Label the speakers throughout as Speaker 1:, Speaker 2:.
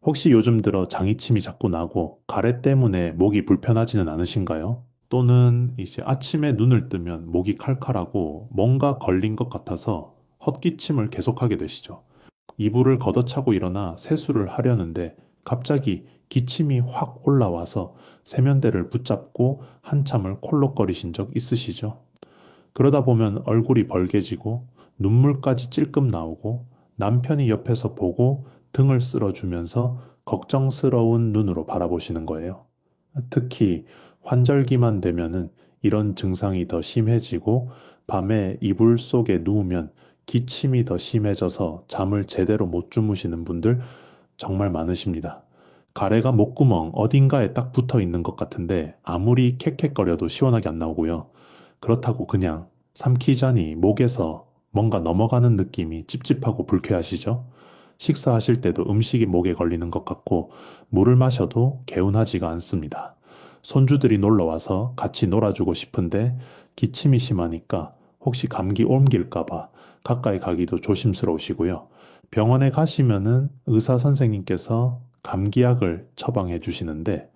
Speaker 1: 혹시 요즘 들어 장이침이 자꾸 나고 가래 때문에 목이 불편하지는 않으신가요? 또는 이제 아침에 눈을 뜨면 목이 칼칼하고 뭔가 걸린 것 같아서 헛기침을 계속하게 되시죠. 이불을 걷어차고 일어나 세수를 하려는데 갑자기 기침이 확 올라와서 세면대를 붙잡고 한참을 콜록거리신 적 있으시죠? 그러다 보면 얼굴이 벌개지고 눈물까지 찔끔 나오고 남편이 옆에서 보고 등을 쓸어주면서 걱정스러운 눈으로 바라보시는 거예요. 특히 환절기만 되면은 이런 증상이 더 심해지고 밤에 이불 속에 누우면 기침이 더 심해져서 잠을 제대로 못 주무시는 분들 정말 많으십니다. 가래가 목구멍 어딘가에 딱 붙어 있는 것 같은데 아무리 캑캑거려도 시원하게 안 나오고요. 그렇다고 그냥 삼키자니 목에서 뭔가 넘어가는 느낌이 찝찝하고 불쾌하시죠? 식사하실 때도 음식이 목에 걸리는 것 같고 물을 마셔도 개운하지가 않습니다. 손주들이 놀러 와서 같이 놀아주고 싶은데 기침이 심하니까 혹시 감기 옮길까봐 가까이 가기도 조심스러우시고요. 병원에 가시면은 의사 선생님께서 감기약을 처방해 주시는데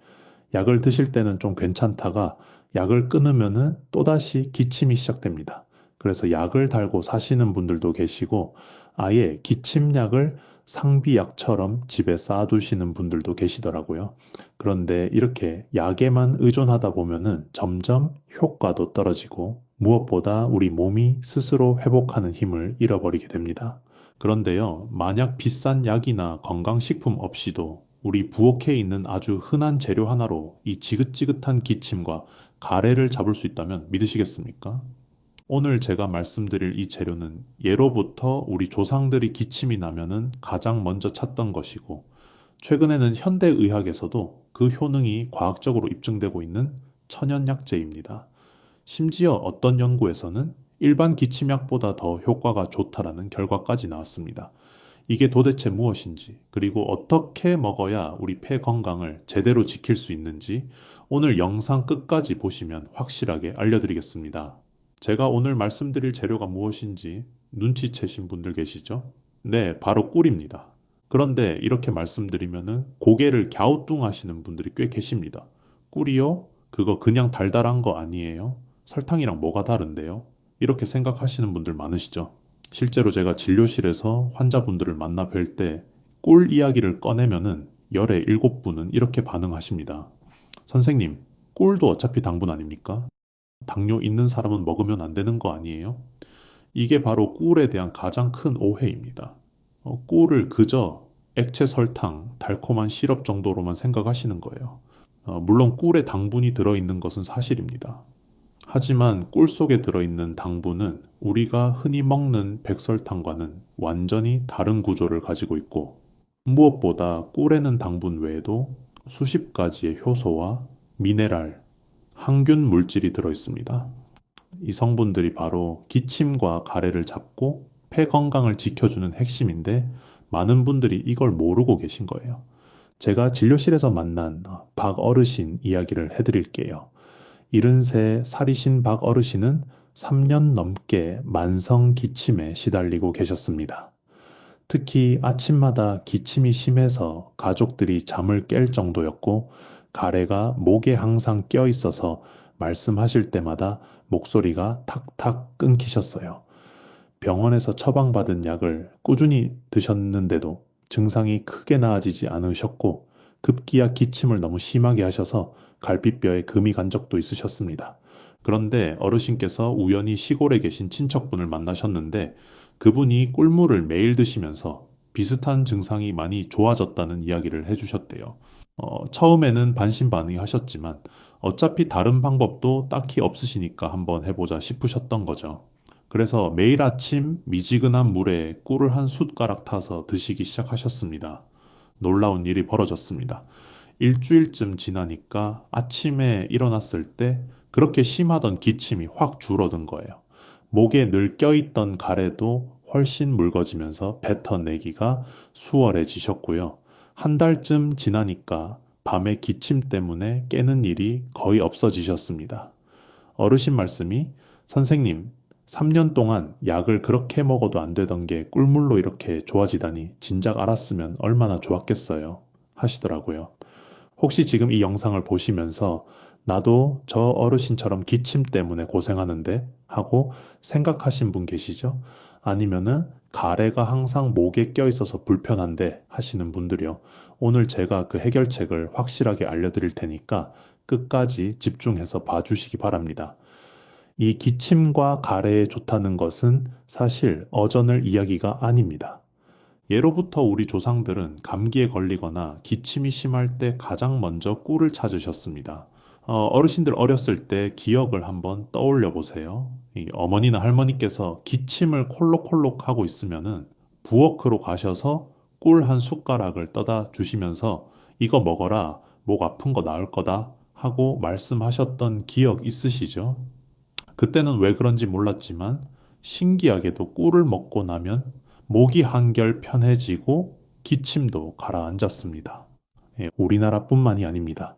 Speaker 1: 약을 드실 때는 좀 괜찮다가 약을 끊으면은 또다시 기침이 시작됩니다. 그래서 약을 달고 사시는 분들도 계시고 아예 기침약을 상비약처럼 집에 쌓아두시는 분들도 계시더라고요. 그런데 이렇게 약에만 의존하다 보면은 점점 효과도 떨어지고 무엇보다 우리 몸이 스스로 회복하는 힘을 잃어버리게 됩니다. 그런데요, 만약 비싼 약이나 건강식품 없이도 우리 부엌에 있는 아주 흔한 재료 하나로 이 지긋지긋한 기침과 가래를 잡을 수 있다면 믿으시겠습니까? 오늘 제가 말씀드릴 이 재료는 예로부터 우리 조상들이 기침이 나면은 가장 먼저 찾던 것이고, 최근에는 현대의학에서도 그 효능이 과학적으로 입증되고 있는 천연약재입니다. 심지어 어떤 연구에서는 일반 기침약보다 더 효과가 좋다라는 결과까지 나왔습니다. 이게 도대체 무엇인지, 그리고 어떻게 먹어야 우리 폐 건강을 제대로 지킬 수 있는지 오늘 영상 끝까지 보시면 확실하게 알려드리겠습니다. 제가 오늘 말씀드릴 재료가 무엇인지 눈치채신 분들 계시죠? 네, 바로 꿀입니다. 그런데 이렇게 말씀드리면은 고개를 갸우뚱하시는 분들이 꽤 계십니다. 꿀이요? 그거 그냥 달달한 거 아니에요? 설탕이랑 뭐가 다른데요? 이렇게 생각하시는 분들 많으시죠? 실제로 제가 진료실에서 환자분들을 만나 뵐 때 꿀 이야기를 꺼내면은 열의 7분은 이렇게 반응하십니다. 선생님, 꿀도 어차피 당분 아닙니까? 당뇨 있는 사람은 먹으면 안 되는 거 아니에요? 이게 바로 꿀에 대한 가장 큰 오해입니다. 꿀을 그저 액체 설탕, 달콤한 시럽 정도로만 생각하시는 거예요. 물론 꿀에 당분이 들어있는 것은 사실입니다. 하지만 꿀 속에 들어있는 당분은 우리가 흔히 먹는 백설탕과는 완전히 다른 구조를 가지고 있고, 무엇보다 꿀에는 당분 외에도 수십 가지의 효소와 미네랄, 항균 물질이 들어있습니다. 이 성분들이 바로 기침과 가래를 잡고 폐 건강을 지켜주는 핵심인데 많은 분들이 이걸 모르고 계신 거예요. 제가 진료실에서 만난 박 어르신 이야기를 해드릴게요. 73 살이신 박 어르신은 3년 넘게 만성 기침에 시달리고 계셨습니다. 특히 아침마다 기침이 심해서 가족들이 잠을 깰 정도였고 가래가 목에 항상 껴 있어서 말씀하실 때마다 목소리가 탁탁 끊기셨어요. 병원에서 처방받은 약을 꾸준히 드셨는데도 증상이 크게 나아지지 않으셨고 급기야 기침을 너무 심하게 하셔서 갈비뼈에 금이 간 적도 있으셨습니다. 그런데 어르신께서 우연히 시골에 계신 친척분을 만나셨는데 그분이 꿀물을 매일 드시면서 비슷한 증상이 많이 좋아졌다는 이야기를 해주셨대요. 처음에는 반신반의하셨지만 어차피 다른 방법도 딱히 없으시니까 한번 해보자 싶으셨던 거죠. 그래서 매일 아침 미지근한 물에 꿀을 한 숟가락 타서 드시기 시작하셨습니다. 놀라운 일이 벌어졌습니다. 일주일쯤 지나니까 아침에 일어났을 때 그렇게 심하던 기침이 확 줄어든 거예요. 목에 늘 껴있던 가래도 훨씬 묽어지면서 뱉어내기가 수월해지셨고요. 한 달쯤 지나니까 밤에 기침 때문에 깨는 일이 거의 없어지셨습니다. 어르신 말씀이 선생님, 3년 동안 약을 그렇게 먹어도 안 되던 게 꿀물로 이렇게 좋아지다니 진작 알았으면 얼마나 좋았겠어요. 하시더라고요. 혹시 지금 이 영상을 보시면서 나도 저 어르신처럼 기침 때문에 고생하는데 하고 생각하신 분 계시죠? 아니면은 가래가 항상 목에 껴있어서 불편한데 하시는 분들이요. 오늘 제가 그 해결책을 확실하게 알려드릴 테니까 끝까지 집중해서 봐주시기 바랍니다. 이 기침과 가래에 좋다는 것은 사실 어전을 이야기가 아닙니다. 예로부터 우리 조상들은 감기에 걸리거나 기침이 심할 때 가장 먼저 꿀을 찾으셨습니다. 어르신들 어렸을 때 기억을 한번 떠올려 보세요. 이 어머니나 할머니께서 기침을 콜록콜록 하고 있으면은 부엌으로 가셔서 꿀 한 숟가락을 떠다 주시면서 이거 먹어라, 목 아픈 거 나을 거다 하고 말씀하셨던 기억 있으시죠? 그때는 왜 그런지 몰랐지만 신기하게도 꿀을 먹고 나면 목이 한결 편해지고 기침도 가라앉았습니다. 예, 우리나라뿐만이 아닙니다.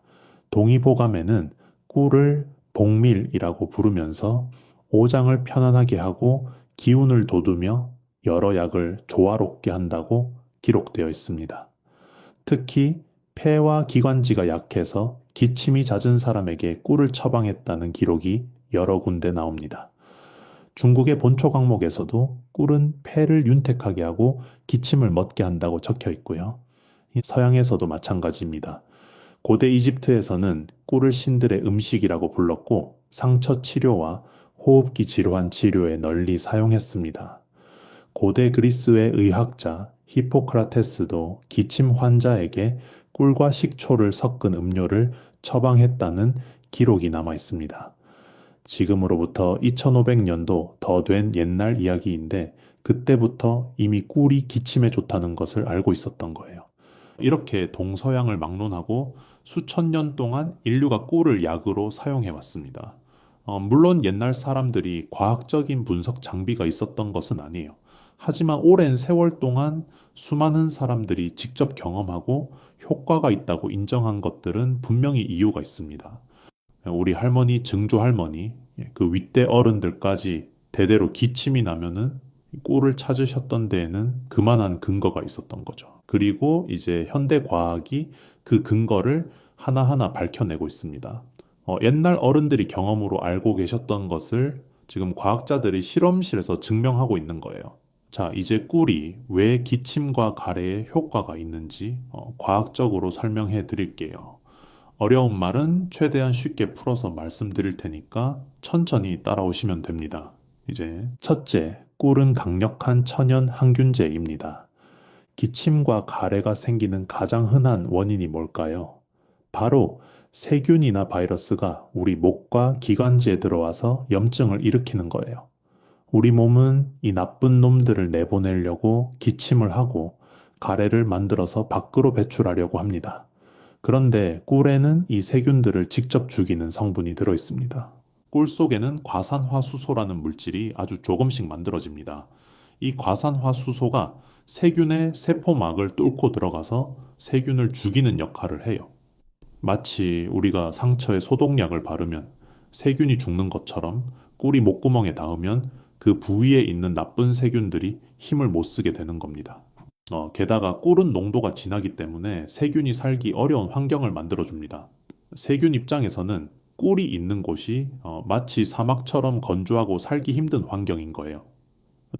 Speaker 1: 동의보감에는 꿀을 복밀이라고 부르면서 오장을 편안하게 하고 기운을 돋우며 여러 약을 조화롭게 한다고 기록되어 있습니다. 특히 폐와 기관지가 약해서 기침이 잦은 사람에게 꿀을 처방했다는 기록이 여러 군데 나옵니다. 중국의 본초 강목에서도 꿀은 폐를 윤택하게 하고 기침을 멎게 한다고 적혀 있고요. 서양에서도 마찬가지입니다. 고대 이집트에서는 꿀을 신들의 음식이라고 불렀고 상처 치료와 호흡기 질환 치료에 널리 사용했습니다. 고대 그리스의 의학자 히포크라테스도 기침 환자에게 꿀과 식초를 섞은 음료를 처방했다는 기록이 남아 있습니다. 지금으로부터 2500년도 더 된 옛날 이야기인데 그때부터 이미 꿀이 기침에 좋다는 것을 알고 있었던 거예요. 이렇게 동서양을 막론하고 수천 년 동안 인류가 꿀을 약으로 사용해 왔습니다. 물론 옛날 사람들이 과학적인 분석 장비가 있었던 것은 아니에요. 하지만 오랜 세월 동안 수많은 사람들이 직접 경험하고 효과가 있다고 인정한 것들은 분명히 이유가 있습니다. 우리 할머니, 증조 할머니, 그 윗대 어른들까지 대대로 기침이 나면은 꿀을 찾으셨던 데에는 그만한 근거가 있었던 거죠. 그리고 이제 현대 과학이 그 근거를 하나하나 밝혀내고 있습니다. 옛날 어른들이 경험으로 알고 계셨던 것을 지금 과학자들이 실험실에서 증명하고 있는 거예요. 자, 이제 꿀이 왜 기침과 가래에 효과가 있는지 과학적으로 설명해 드릴게요. 어려운 말은 최대한 쉽게 풀어서 말씀드릴 테니까 천천히 따라오시면 됩니다. 이제 첫째, 꿀은 강력한 천연 항균제입니다. 기침과 가래가 생기는 가장 흔한 원인이 뭘까요? 바로 세균이나 바이러스가 우리 목과 기관지에 들어와서 염증을 일으키는 거예요. 우리 몸은 이 나쁜 놈들을 내보내려고 기침을 하고 가래를 만들어서 밖으로 배출하려고 합니다. 그런데 꿀에는 이 세균들을 직접 죽이는 성분이 들어 있습니다. 꿀 속에는 과산화수소라는 물질이 아주 조금씩 만들어집니다. 이 과산화수소가 세균의 세포막을 뚫고 들어가서 세균을 죽이는 역할을 해요. 마치 우리가 상처에 소독약을 바르면 세균이 죽는 것처럼 꿀이 목구멍에 닿으면 그 부위에 있는 나쁜 세균들이 힘을 못 쓰게 되는 겁니다. 게다가 꿀은 농도가 진하기 때문에 세균이 살기 어려운 환경을 만들어줍니다. 세균 입장에서는 꿀이 있는 곳이 마치 사막처럼 건조하고 살기 힘든 환경인 거예요.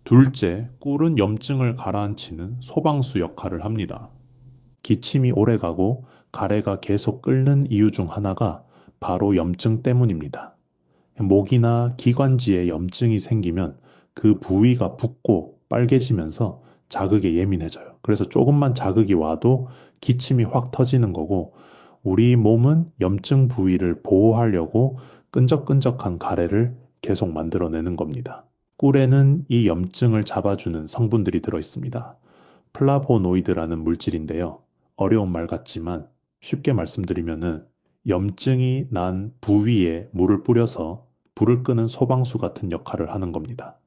Speaker 1: 둘째, 꿀은 염증을 가라앉히는 소방수 역할을 합니다. 기침이 오래가고 가래가 계속 끓는 이유 중 하나가 바로 염증 때문입니다. 목이나 기관지에 염증이 생기면 그 부위가 붓고 빨개지면서 자극에 예민해져요. 그래서 조금만 자극이 와도 기침이 확 터지는 거고 우리 몸은 염증 부위를 보호하려고 끈적끈적한 가래를 계속 만들어내는 겁니다. 꿀에는 이 염증을 잡아주는 성분들이 들어있습니다. 플라보노이드라는 물질인데요. 어려운 말 같지만 쉽게 말씀드리면은 염증이 난 부위에 물을 뿌려서 불을 끄는 소방수 같은 역할을 하는 겁니다.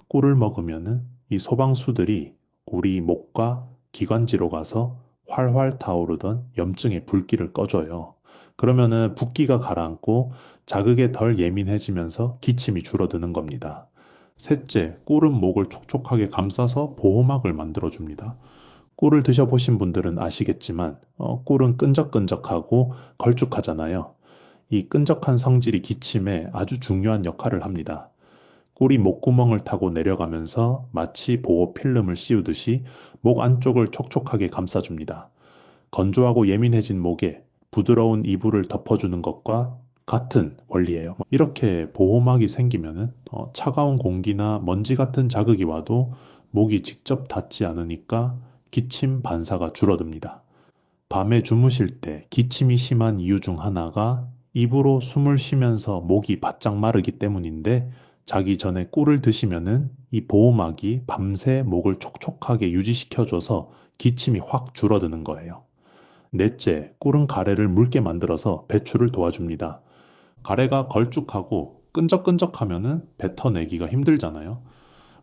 Speaker 1: 꿀을 먹으면은 이 소방수들이 우리 목과 기관지로 가서 활활 타오르던 염증의 불길을 꺼줘요. 그러면은 붓기가 가라앉고 자극에 덜 예민해지면서 기침이 줄어드는 겁니다. 셋째, 꿀은 목을 촉촉하게 감싸서 보호막을 만들어줍니다. 꿀을 드셔보신 분들은 아시겠지만 꿀은 끈적끈적하고 걸쭉하잖아요. 이 끈적한 성질이 기침에 아주 중요한 역할을 합니다. 꿀이 목구멍을 타고 내려가면서 마치 보호 필름을 씌우듯이 목 안쪽을 촉촉하게 감싸줍니다. 건조하고 예민해진 목에 부드러운 이불을 덮어주는 것과 같은 원리예요. 이렇게 보호막이 생기면은 차가운 공기나 먼지 같은 자극이 와도 목이 직접 닿지 않으니까 기침 반사가 줄어듭니다. 밤에 주무실 때 기침이 심한 이유 중 하나가 입으로 숨을 쉬면서 목이 바짝 마르기 때문인데 자기 전에 꿀을 드시면은 이 보호막이 밤새 목을 촉촉하게 유지시켜줘서 기침이 확 줄어드는 거예요. 넷째, 꿀은 가래를 묽게 만들어서 배출을 도와줍니다. 가래가 걸쭉하고 끈적끈적하면은 뱉어내기가 힘들잖아요.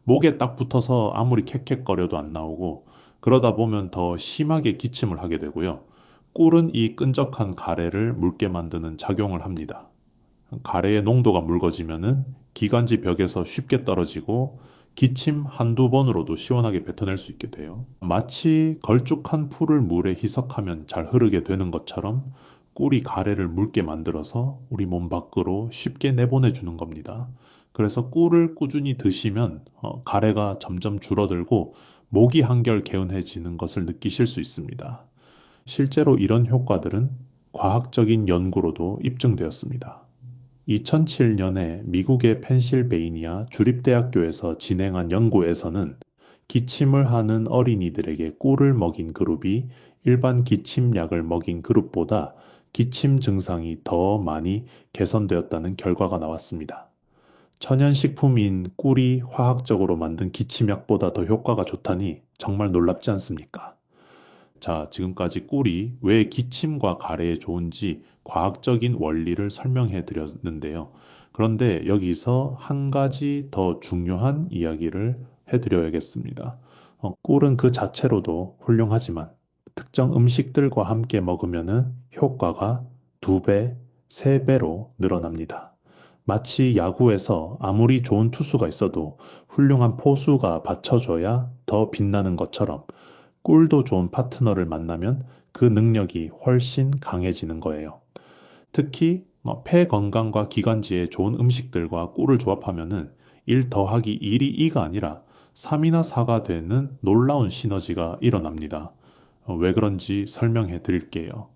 Speaker 1: 목에 딱 붙어서 아무리 캑캑거려도 안 나오고 그러다 보면 더 심하게 기침을 하게 되고요. 꿀은 이 끈적한 가래를 묽게 만드는 작용을 합니다. 가래의 농도가 묽어지면은 기관지 벽에서 쉽게 떨어지고 기침 한두 번으로도 시원하게 뱉어낼 수 있게 돼요. 마치 걸쭉한 풀을 물에 희석하면 잘 흐르게 되는 것처럼 꿀이 가래를 묽게 만들어서 우리 몸 밖으로 쉽게 내보내주는 겁니다. 그래서 꿀을 꾸준히 드시면 가래가 점점 줄어들고 목이 한결 개운해지는 것을 느끼실 수 있습니다. 실제로 이런 효과들은 과학적인 연구로도 입증되었습니다. 2007년에 미국의 펜실베이니아 주립대학교에서 진행한 연구에서는 기침을 하는 어린이들에게 꿀을 먹인 그룹이 일반 기침약을 먹인 그룹보다 기침 증상이 더 많이 개선되었다는 결과가 나왔습니다. 천연식품인 꿀이 화학적으로 만든 기침약보다 더 효과가 좋다니 정말 놀랍지 않습니까? 자, 지금까지 꿀이 왜 기침과 가래에 좋은지 과학적인 원리를 설명해 드렸는데요. 그런데 여기서 한 가지 더 중요한 이야기를 해드려야겠습니다. 꿀은 그 자체로도 훌륭하지만 특정 음식들과 함께 먹으면 효과가 2배, 3배로 늘어납니다. 마치 야구에서 아무리 좋은 투수가 있어도 훌륭한 포수가 받쳐줘야 더 빛나는 것처럼 꿀도 좋은 파트너를 만나면 그 능력이 훨씬 강해지는 거예요. 특히 폐 건강과 기관지에 좋은 음식들과 꿀을 조합하면은 1 더하기 1이 2가 아니라 3이나 4가 되는 놀라운 시너지가 일어납니다. 왜 그런지 설명해 드릴게요.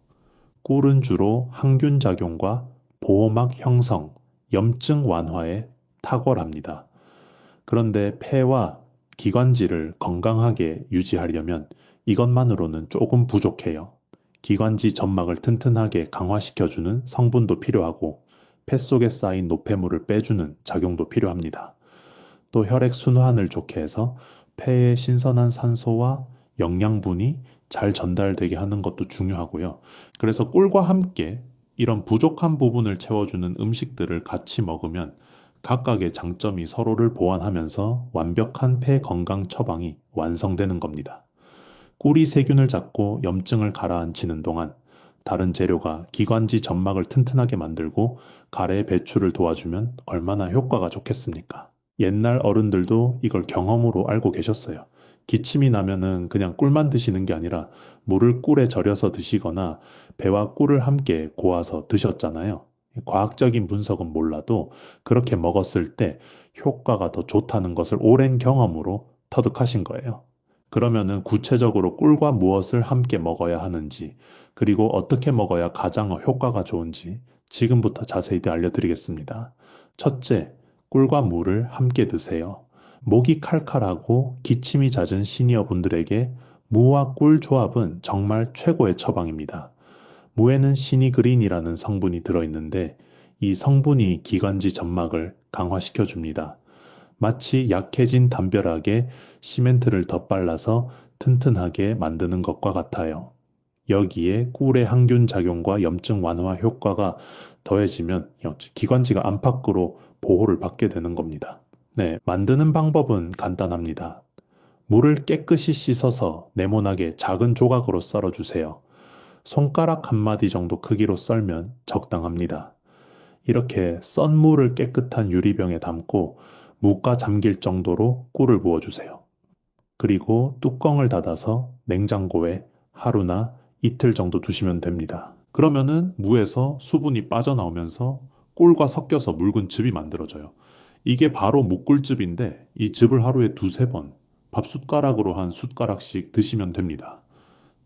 Speaker 1: 꿀은 주로 항균 작용과 보호막 형성, 염증 완화에 탁월합니다. 그런데 폐와 기관지를 건강하게 유지하려면 이것만으로는 조금 부족해요. 기관지 점막을 튼튼하게 강화시켜주는 성분도 필요하고 폐 속에 쌓인 노폐물을 빼주는 작용도 필요합니다. 또 혈액 순환을 좋게 해서 폐에 신선한 산소와 영양분이 잘 전달되게 하는 것도 중요하고요. 그래서 꿀과 함께 이런 부족한 부분을 채워주는 음식들을 같이 먹으면 각각의 장점이 서로를 보완하면서 완벽한 폐 건강 처방이 완성되는 겁니다. 꿀이 세균을 잡고 염증을 가라앉히는 동안 다른 재료가 기관지 점막을 튼튼하게 만들고 가래 배출을 도와주면 얼마나 효과가 좋겠습니까? 옛날 어른들도 이걸 경험으로 알고 계셨어요. 기침이 나면은 그냥 꿀만 드시는 게 아니라 물을 꿀에 절여서 드시거나 배와 꿀을 함께 고아서 드셨잖아요. 과학적인 분석은 몰라도 그렇게 먹었을 때 효과가 더 좋다는 것을 오랜 경험으로 터득하신 거예요. 그러면은 구체적으로 꿀과 무엇을 함께 먹어야 하는지, 그리고 어떻게 먹어야 가장 효과가 좋은지 지금부터 자세히 알려드리겠습니다. 첫째, 꿀과 물을 함께 드세요. 목이 칼칼하고 기침이 잦은 시니어분들에게 무와 꿀 조합은 정말 최고의 처방입니다. 무에는 시니그린이라는 성분이 들어있는데 이 성분이 기관지 점막을 강화시켜줍니다. 마치 약해진 담벼락에 시멘트를 덧발라서 튼튼하게 만드는 것과 같아요. 여기에 꿀의 항균 작용과 염증 완화 효과가 더해지면 기관지가 안팎으로 보호를 받게 되는 겁니다. 네, 만드는 방법은 간단합니다. 물을 깨끗이 씻어서 네모나게 작은 조각으로 썰어주세요. 손가락 한 마디 정도 크기로 썰면 적당합니다. 이렇게 썬 물을 깨끗한 유리병에 담고 무가 잠길 정도로 꿀을 부어주세요. 그리고 뚜껑을 닫아서 냉장고에 하루나 이틀 정도 두시면 됩니다. 그러면은 무에서 수분이 빠져나오면서 꿀과 섞여서 묽은 즙이 만들어져요. 이게 바로 묵꿀즙인데 이 즙을 하루에 두세 번 밥숟가락으로 한 숟가락씩 드시면 됩니다.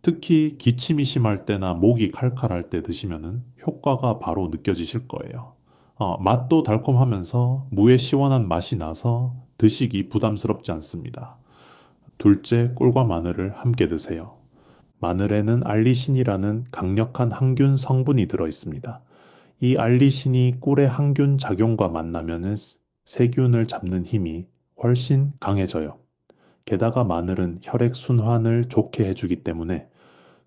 Speaker 1: 특히 기침이 심할 때나 목이 칼칼할 때 드시면은 효과가 바로 느껴지실 거예요. 맛도 달콤하면서 무의 시원한 맛이 나서 드시기 부담스럽지 않습니다. 둘째, 꿀과 마늘을 함께 드세요. 마늘에는 알리신이라는 강력한 항균 성분이 들어 있습니다. 이 알리신이 꿀의 항균 작용과 만나면은 세균을 잡는 힘이 훨씬 강해져요. 게다가 마늘은 혈액 순환을 좋게 해주기 때문에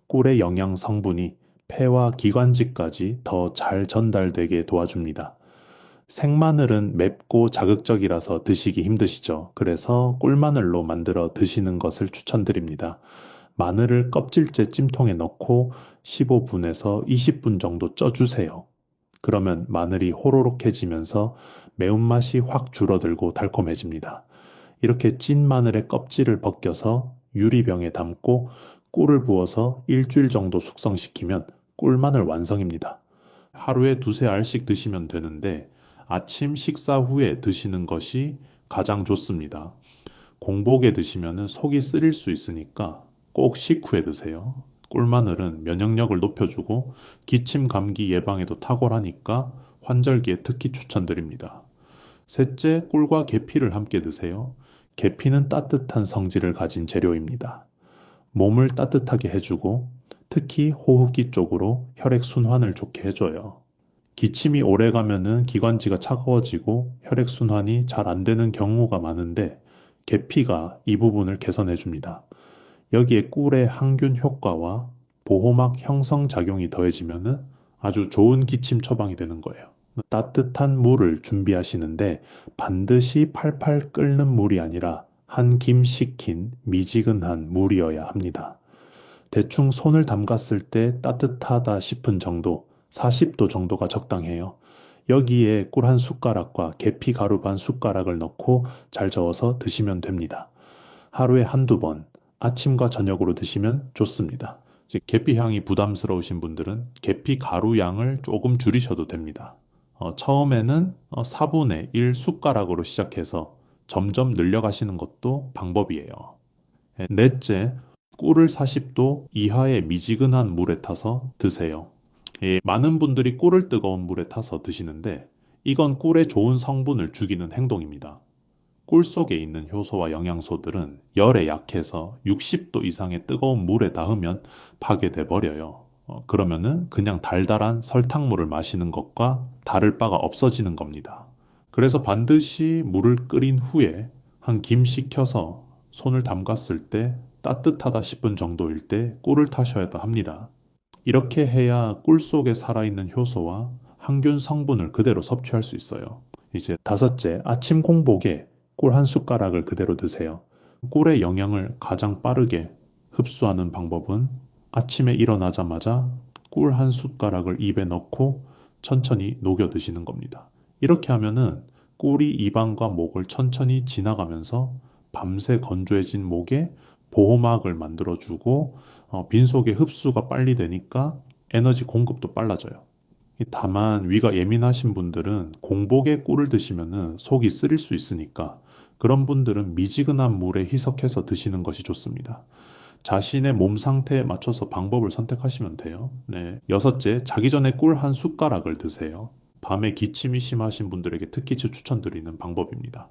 Speaker 1: 꿀의 영양 성분이 폐와 기관지까지 더 잘 전달되게 도와줍니다. 생마늘은 맵고 자극적이라서 드시기 힘드시죠. 그래서 꿀마늘로 만들어 드시는 것을 추천드립니다. 마늘을 껍질째 찜통에 넣고 15분에서 20분 정도 쪄주세요. 그러면 마늘이 호로록해지면서 매운맛이 확 줄어들고 달콤해집니다. 이렇게 찐 마늘의 껍질을 벗겨서 유리병에 담고 꿀을 부어서 일주일 정도 숙성시키면 꿀마늘 완성입니다. 하루에 두세 알씩 드시면 되는데 아침 식사 후에 드시는 것이 가장 좋습니다. 공복에 드시면 속이 쓰릴 수 있으니까 꼭 식후에 드세요. 꿀마늘은 면역력을 높여주고 기침 감기 예방에도 탁월하니까 환절기에 특히 추천드립니다. 셋째, 꿀과 계피를 함께 드세요. 계피는 따뜻한 성질을 가진 재료입니다. 몸을 따뜻하게 해주고 특히 호흡기 쪽으로 혈액 순환을 좋게 해줘요. 기침이 오래 가면은 기관지가 차가워지고 혈액 순환이 잘 안 되는 경우가 많은데 계피가 이 부분을 개선해 줍니다. 여기에 꿀의 항균 효과와 보호막 형성 작용이 더해지면은 아주 좋은 기침 처방이 되는 거예요. 따뜻한 물을 준비하시는데 반드시 팔팔 끓는 물이 아니라 한 김 식힌 미지근한 물이어야 합니다. 대충 손을 담갔을 때 따뜻하다 싶은 정도, 40도 정도가 적당해요. 여기에 꿀 한 숟가락과 계피 가루 반 숟가락을 넣고 잘 저어서 드시면 됩니다. 하루에 한두 번, 아침과 저녁으로 드시면 좋습니다. 계피 향이 부담스러우신 분들은 계피 가루 양을 조금 줄이셔도 됩니다. 처음에는 4분의 1 숟가락으로 시작해서 점점 늘려가시는 것도 방법이에요. 넷째, 꿀을 40도 이하의 미지근한 물에 타서 드세요. 많은 분들이 꿀을 뜨거운 물에 타서 드시는데 이건 꿀의 좋은 성분을 죽이는 행동입니다. 꿀 속에 있는 효소와 영양소들은 열에 약해서 60도 이상의 뜨거운 물에 닿으면 파괴돼 버려요. 그러면은 그냥 달달한 설탕물을 마시는 것과 다를 바가 없어지는 겁니다. 그래서 반드시 물을 끓인 후에 한 김 식혀서 손을 담갔을 때 따뜻하다 싶은 정도일 때 꿀을 타셔야 합니다. 이렇게 해야 꿀 속에 살아있는 효소와 항균 성분을 그대로 섭취할 수 있어요. 이제 다섯째, 아침 공복에 꿀 한 숟가락을 그대로 드세요. 꿀의 영양을 가장 빠르게 흡수하는 방법은 아침에 일어나자마자 꿀 한 숟가락을 입에 넣고 천천히 녹여 드시는 겁니다. 이렇게 하면은 꿀이 입안과 목을 천천히 지나가면서 밤새 건조해진 목에 보호막을 만들어주고 빈속에 흡수가 빨리 되니까 에너지 공급도 빨라져요. 다만 위가 예민하신 분들은 공복에 꿀을 드시면은 속이 쓰릴 수 있으니까 그런 분들은 미지근한 물에 희석해서 드시는 것이 좋습니다. 자신의 몸 상태에 맞춰서 방법을 선택하시면 돼요. 네. 여섯째, 자기 전에 꿀 한 숟가락을 드세요. 밤에 기침이 심하신 분들에게 특히 추천드리는 방법입니다.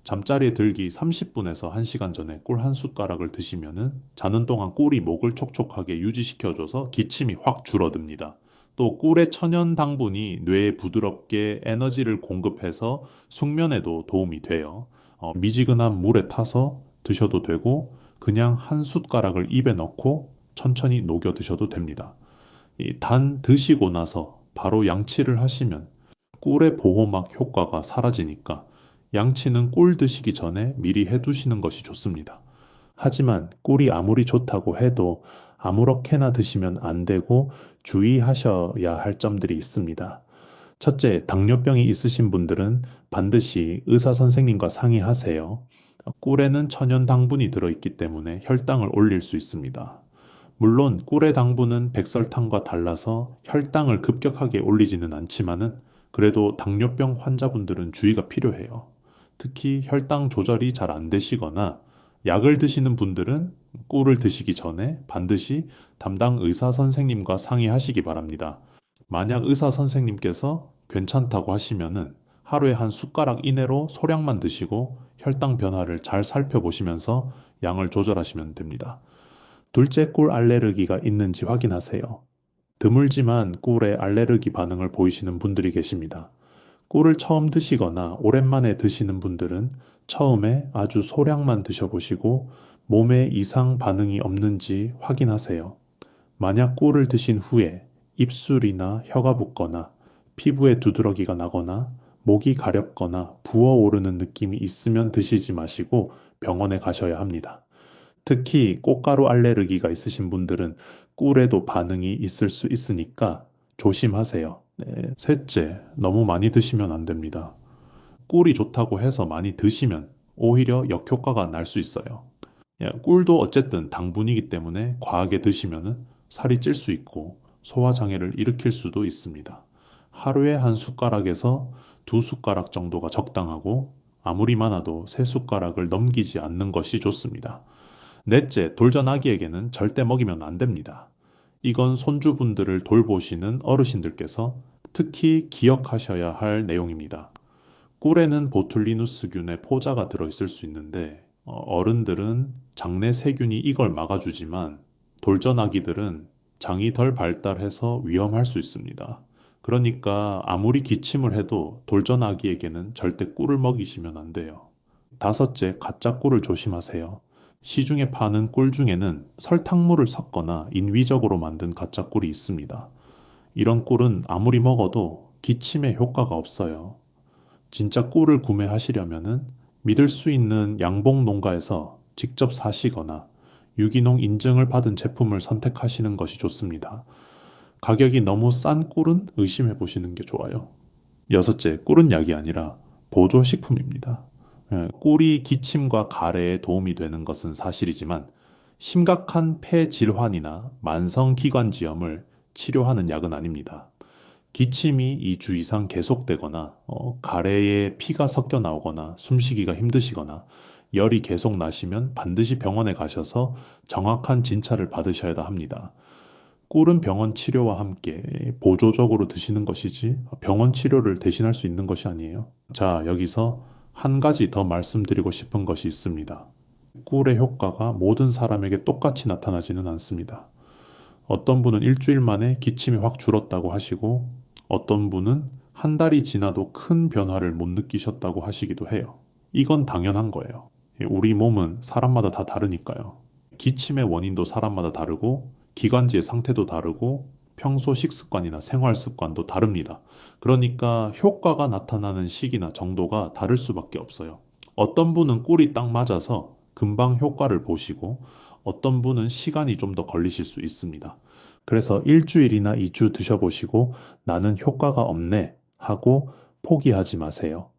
Speaker 1: 잠자리에 들기 30분에서 1시간 전에 꿀 한 숟가락을 드시면은 자는 동안 꿀이 목을 촉촉하게 유지시켜줘서 기침이 확 줄어듭니다. 또 꿀의 천연 당분이 뇌에 부드럽게 에너지를 공급해서 숙면에도 도움이 돼요. 미지근한 물에 타서 드셔도 되고 그냥 한 숟가락을 입에 넣고 천천히 녹여 드셔도 됩니다. 단 드시고 나서 바로 양치를 하시면 꿀의 보호막 효과가 사라지니까 양치는 꿀 드시기 전에 미리 해두시는 것이 좋습니다. 하지만 꿀이 아무리 좋다고 해도 아무렇게나 드시면 안 되고 주의하셔야 할 점들이 있습니다. 첫째, 당뇨병이 있으신 분들은 반드시 의사 선생님과 상의하세요. 꿀에는 천연 당분이 들어있기 때문에 혈당을 올릴 수 있습니다. 물론 꿀의 당분은 백설탕과 달라서 혈당을 급격하게 올리지는 않지만은 그래도 당뇨병 환자분들은 주의가 필요해요. 특히 혈당 조절이 잘 안 되시거나 약을 드시는 분들은 꿀을 드시기 전에 반드시 담당 의사 선생님과 상의하시기 바랍니다. 만약 의사 선생님께서 괜찮다고 하시면은 하루에 한 숟가락 이내로 소량만 드시고 혈당 변화를 잘 살펴보시면서 양을 조절하시면 됩니다. 둘째, 꿀 알레르기가 있는지 확인하세요. 드물지만 꿀에 알레르기 반응을 보이시는 분들이 계십니다. 꿀을 처음 드시거나 오랜만에 드시는 분들은 처음에 아주 소량만 드셔보시고 몸에 이상 반응이 없는지 확인하세요. 만약 꿀을 드신 후에 입술이나 혀가 붓거나 피부에 두드러기가 나거나 목이 가렵거나 부어오르는 느낌이 있으면 드시지 마시고 병원에 가셔야 합니다. 특히 꽃가루 알레르기가 있으신 분들은 꿀에도 반응이 있을 수 있으니까 조심하세요. 네. 셋째, 너무 많이 드시면 안 됩니다. 꿀이 좋다고 해서 많이 드시면 오히려 역효과가 날 수 있어요. 꿀도 어쨌든 당분이기 때문에 과하게 드시면 살이 찔 수 있고 소화장애를 일으킬 수도 있습니다. 하루에 한 숟가락에서 두 숟가락 정도가 적당하고 아무리 많아도 세 숟가락을 넘기지 않는 것이 좋습니다. 넷째, 돌전아기에게는 절대 먹이면 안 됩니다. 이건 손주분들을 돌보시는 어르신들께서 특히 기억하셔야 할 내용입니다. 꿀에는 보툴리누스균의 포자가 들어있을 수 있는데 어른들은 장내 세균이 이걸 막아주지만 돌전아기들은 장이 덜 발달해서 위험할 수 있습니다. 그러니까 아무리 기침을 해도 돌전아기에게는 절대 꿀을 먹이시면 안 돼요. 다섯째, 가짜 꿀을 조심하세요. 시중에 파는 꿀 중에는 설탕물을 섞거나 인위적으로 만든 가짜 꿀이 있습니다. 이런 꿀은 아무리 먹어도 기침에 효과가 없어요. 진짜 꿀을 구매하시려면은 믿을 수 있는 양봉 농가에서 직접 사시거나 유기농 인증을 받은 제품을 선택하시는 것이 좋습니다. 가격이 너무 싼 꿀은 의심해 보시는 게 좋아요. 여섯째, 꿀은 약이 아니라 보조식품입니다. 꿀이 기침과 가래에 도움이 되는 것은 사실이지만 심각한 폐 질환이나 만성기관지염을 치료하는 약은 아닙니다. 기침이 2주 이상 계속되거나 가래에 피가 섞여 나오거나 숨쉬기가 힘드시거나 열이 계속 나시면 반드시 병원에 가셔서 정확한 진찰을 받으셔야 합니다. 꿀은 병원 치료와 함께 보조적으로 드시는 것이지 병원 치료를 대신할 수 있는 것이 아니에요. 자, 여기서 한 가지 더 말씀드리고 싶은 것이 있습니다. 꿀의 효과가 모든 사람에게 똑같이 나타나지는 않습니다. 어떤 분은 일주일 만에 기침이 확 줄었다고 하시고 어떤 분은 한 달이 지나도 큰 변화를 못 느끼셨다고 하시기도 해요. 이건 당연한 거예요. 우리 몸은 사람마다 다 다르니까요. 기침의 원인도 사람마다 다르고 기관지의 상태도 다르고 평소 식습관이나 생활 습관도 다릅니다. 그러니까 효과가 나타나는 시기나 정도가 다를 수밖에 없어요. 어떤 분은 꿀이 딱 맞아서 금방 효과를 보시고 어떤 분은 시간이 좀 더 걸리실 수 있습니다. 그래서 일주일이나 2주 드셔보시고 나는 효과가 없네 하고 포기하지 마세요.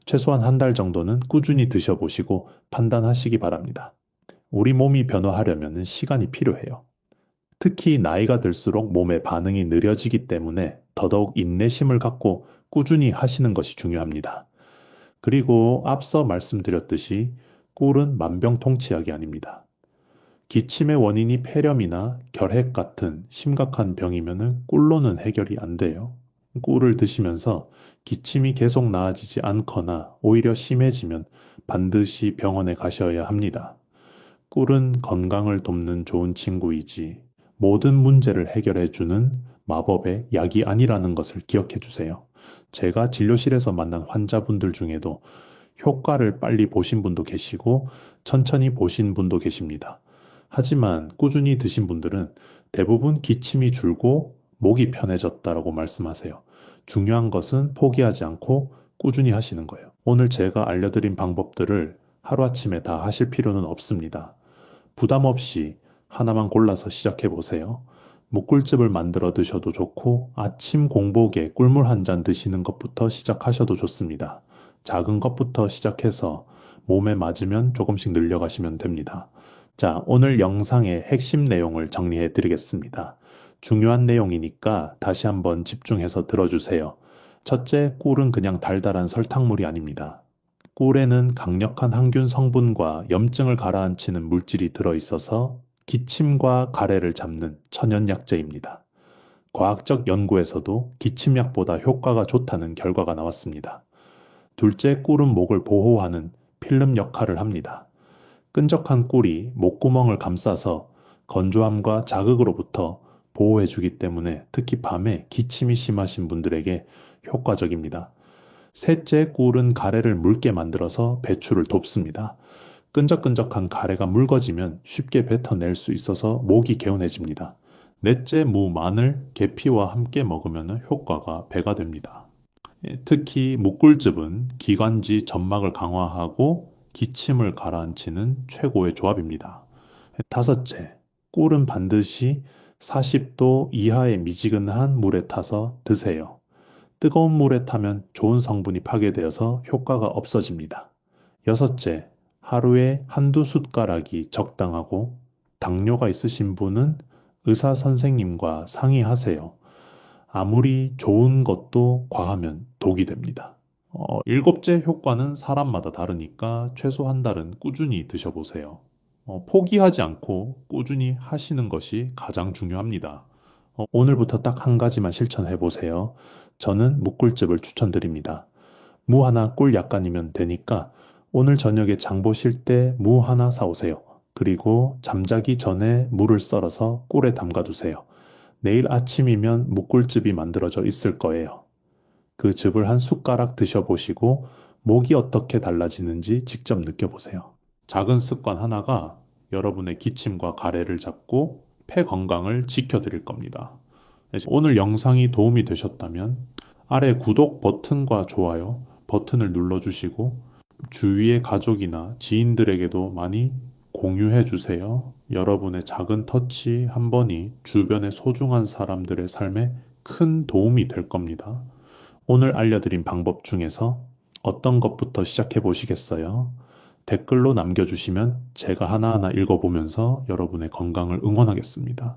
Speaker 1: 최소한 한 달 정도는 꾸준히 드셔보시고 판단하시기 바랍니다. 우리 몸이 변화하려면 시간이 필요해요. 특히 나이가 들수록 몸의 반응이 느려지기 때문에 더더욱 인내심을 갖고 꾸준히 하시는 것이 중요합니다. 그리고 앞서 말씀드렸듯이 꿀은 만병통치약이 아닙니다. 기침의 원인이 폐렴이나 결핵 같은 심각한 병이면 꿀로는 해결이 안 돼요. 꿀을 드시면서 기침이 계속 나아지지 않거나 오히려 심해지면 반드시 병원에 가셔야 합니다. 꿀은 건강을 돕는 좋은 친구이지 모든 문제를 해결해주는 마법의 약이 아니라는 것을 기억해 주세요. 제가 진료실에서 만난 환자분들 중에도 효과를 빨리 보신 분도 계시고 천천히 보신 분도 계십니다. 하지만 꾸준히 드신 분들은 대부분 기침이 줄고 목이 편해졌다라고 말씀하세요. 중요한 것은 포기하지 않고 꾸준히 하시는 거예요. 오늘 제가 알려드린 방법들을 하루아침에 다 하실 필요는 없습니다. 부담 없이 하나만 골라서 시작해 보세요. 목꿀즙을 만들어 드셔도 좋고 아침 공복에 꿀물 한 잔 드시는 것부터 시작하셔도 좋습니다. 작은 것부터 시작해서 몸에 맞으면 조금씩 늘려가시면 됩니다. 자, 오늘 영상의 핵심 내용을 정리해 드리겠습니다. 중요한 내용이니까 다시 한번 집중해서 들어주세요. 첫째, 꿀은 그냥 달달한 설탕물이 아닙니다. 꿀에는 강력한 항균 성분과 염증을 가라앉히는 물질이 들어있어서 기침과 가래를 잡는 천연약재입니다. 과학적 연구에서도 기침약보다 효과가 좋다는 결과가 나왔습니다. 둘째, 꿀은 목을 보호하는 필름 역할을 합니다. 끈적한 꿀이 목구멍을 감싸서 건조함과 자극으로부터 보호해주기 때문에 특히 밤에 기침이 심하신 분들에게 효과적입니다. 셋째, 꿀은 가래를 묽게 만들어서 배출을 돕습니다. 끈적끈적한 가래가 묽어지면 쉽게 뱉어낼 수 있어서 목이 개운해집니다. 넷째, 무, 마늘, 계피와 함께 먹으면 효과가 배가 됩니다. 특히 묵꿀즙은 기관지 점막을 강화하고 기침을 가라앉히는 최고의 조합입니다. 다섯째, 꿀은 반드시 40도 이하의 미지근한 물에 타서 드세요. 뜨거운 물에 타면 좋은 성분이 파괴되어서 효과가 없어집니다. 여섯째, 하루에 한두 숟가락이 적당하고 당뇨가 있으신 분은 의사 선생님과 상의하세요. 아무리 좋은 것도 과하면 독이 됩니다. 일곱째, 효과는 사람마다 다르니까 최소 한 달은 꾸준히 드셔보세요. 포기하지 않고 꾸준히 하시는 것이 가장 중요합니다. 오늘부터 딱 한 가지만 실천해 보세요. 저는 묵꿀즙을 추천드립니다. 무 하나 꿀 약간이면 되니까 오늘 저녁에 장 보실 때 무 하나 사오세요. 그리고 잠자기 전에 물을 썰어서 꿀에 담가 두세요. 내일 아침이면 묵꿀즙이 만들어져 있을 거예요. 그 즙을 한 숟가락 드셔보시고 목이 어떻게 달라지는지 직접 느껴보세요. 작은 습관 하나가 여러분의 기침과 가래를 잡고 폐 건강을 지켜드릴 겁니다. 오늘 영상이 도움이 되셨다면 아래 구독 버튼과 좋아요 버튼을 눌러주시고 주위의 가족이나 지인들에게도 많이 공유해 주세요. 여러분의 작은 터치 한 번이 주변의 소중한 사람들의 삶에 큰 도움이 될 겁니다. 오늘 알려드린 방법 중에서 어떤 것부터 시작해 보시겠어요? 댓글로 남겨주시면 제가 하나하나 읽어보면서 여러분의 건강을 응원하겠습니다.